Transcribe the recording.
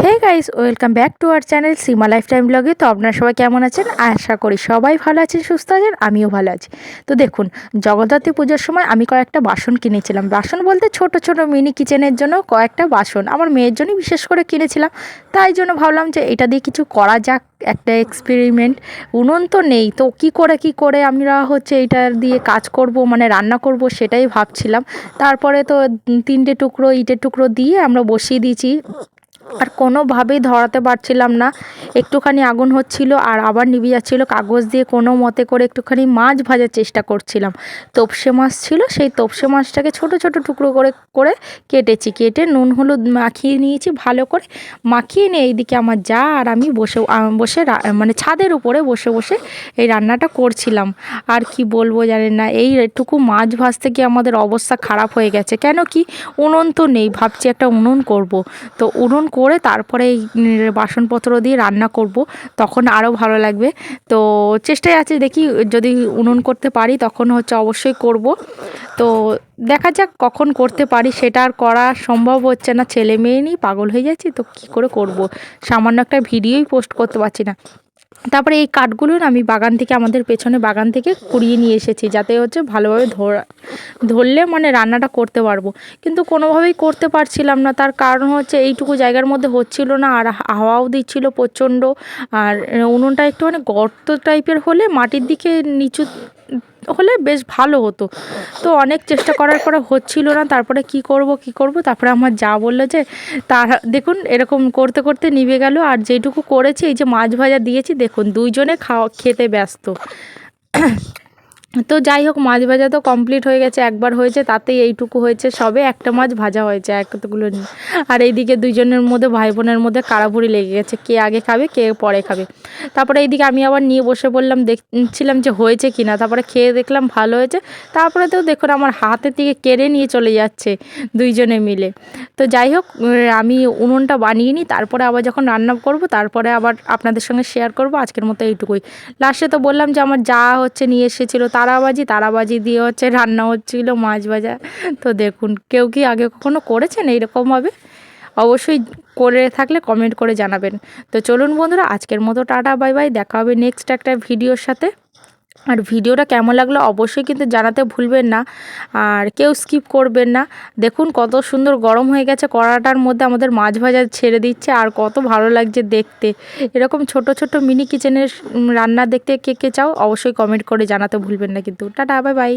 Hey guys, welcome back to our channel Seema life time ব্লগে। তো আপনারা সবাই কেমন আছেন? আশা করি সবাই ভালো আছেন, সুস্থ আছেন, আমিও ভালো আছি। তো দেখুন, জগদ্ধাত্রী পুজোর সময় আমি কয়েকটা বাসন কিনেছিলাম। বাসন বলতে ছোট ছোট মিনি কিচেনের জন্য কয়েকটা বাসন আমার মেয়ের জন্যই বিশেষ করে কিনেছিলাম। তাই জন্য ভাবলাম যে এটা দিয়ে কিছু করা যাক, একটা এক্সপেরিমেন্ট। উনুন তো নেই, তো কি করে আমরা এইটা দিয়ে কাজ করব, মানে রান্না করব, সেটাই ভাবছিলাম। তারপরে তো 3টে টুকরো ইটের টুকরো দিয়ে আমরা বসিয়ে দিয়েছি, আর কোনোভাবেই ধরাতে পারছিলাম না। একটুখানি আগুন হচ্ছিল আর আবার নিভে যাচ্ছিলো। কাগজ দিয়ে কোনো মতে করে একটুখানি মাছ ভাজার চেষ্টা করছিলাম। তোপসে মাছ ছিল, সেই তোপসে মাছটাকে ছোট ছোট টুকরো করে করে কেটেছি। কেটে নুন হলুদ মাখিয়ে নিয়েছি ভালো করে। মাখিয়ে নিয়ে এইদিকে আমার যা আর আমি বসে মানে ছাদের উপরে বসে বসে এই রান্নাটা করছিলাম। আর কি বলবো জানেন না, এইটুকু মাছ ভাজতে গিয়ে আমাদের অবস্থা খারাপ হয়ে গেছে। কেন কি, উনুন তো নেই। ভাবছি একটা উনুন করব, তো উনুন করে তারপরে এই বাসনপত্র দিয়ে রান্না করব, তখন আরও ভালো লাগবে। তো চেষ্টায় আছে, দেখি যদি উনুন করতে পারি তখন অবশ্যই করব। তো দেখা যাক কখন করতে পারি, সেটা আর করা সম্ভব হচ্ছে না। ছেলে মেয়ে নিয়ে পাগল হয়ে যাচ্ছি, তো কী করে করব, সামান্য একটা ভিডিওই পোস্ট করতে পারছি না। তারপরে এই কাঠগুলো না আমি বাগান থেকে, আমাদের পেছনে বাগান থেকে কুড়িয়ে নিয়ে এসেছি, যাতে ভালোভাবে ধরলে মানে রান্নাটা করতে পারবো। কিন্তু কোনোভাবেই করতে পারছিলাম না। তার কারণ এইটুকু জায়গার মধ্যে হচ্ছিল না, আর হাওয়াও দিচ্ছিল প্রচণ্ড। আর উনুনটা একটু মানে গর্ত টাইপের হলে, মাটির দিকে নিচু হলে বেশ ভালো হতো। তো অনেক চেষ্টা করার পরে হচ্ছিল না। তারপরে কি করব, তারপরে আমার যা বললো যে দেখুন এরকম করতে করতে নিভে গেল। আর যেটুকু করেছি, এই যে মাছ ভাজা দিয়েছি, দেখুন দুইজনে খেতে ব্যস্ত। তো যাই হোক, মাছ ভাজা তো কমপ্লিট হয়ে গেছে, একবার হয়েছে, তাতেই এইটুকু হয়েছে। সবে একটা মাছ ভাজা হয়েছে, এতগুলো নিয়ে। আর এইদিকে দুইজনের মধ্যে, ভাই বোনের মধ্যে কাড়াভুড়ি লেগে গেছে, কে আগে খাবে কে পরে খাবে। তারপরে এইদিকে আমি আবার নিয়ে বসে পড়লাম, দেখছিলাম যে হয়েছে কি না। তারপরে খেয়ে দেখলাম ভালো হয়েছে। তারপরে তো দেখুন আমার হাতের থেকে কেড়ে নিয়ে চলে যাচ্ছে দুইজনে মিলে। তো যাই হোক, আমি উনুনটা বানিয়ে নিই, তারপরে আবার যখন রান্না করব তারপরে আবার আপনাদের সঙ্গে শেয়ার করব। আজকের মতো এইটুকুই। লাস্টে তো বললাম যে আমার যা নিয়ে এসেছিলো তারাবাজি দিয়ে রান্না হচ্ছিল মাছ ভাজা। তো দেখুন, কেউ কি আগে কখনো করেছেন এইরকমভাবে? অবশ্যই করে থাকলে কমেন্ট করে জানাবেন। তো চলুন বন্ধুরা, আজকের মতো টাটা বাই বাই, দেখা হবে নেক্সট একটা ভিডিওর সাথে। আর ভিডিওটা কেমন লাগলো অবশ্যই কিন্তু জানাতে ভুলবেন না, আর কেউ স্কিপ করবেন না। দেখুন কত সুন্দর গরম হয়ে গেছে, কড়াটার মধ্যে আমাদের মাছ ভাজা ছেড়ে দিচ্ছে, আর কত ভালো লাগছে দেখতে। এরকম ছোট ছোট মিনি কিচেনের রান্না দেখতে কে কে চাও অবশ্যই কমেন্ট করে জানাতে ভুলবেন না কিন্তু। Tata bye bye.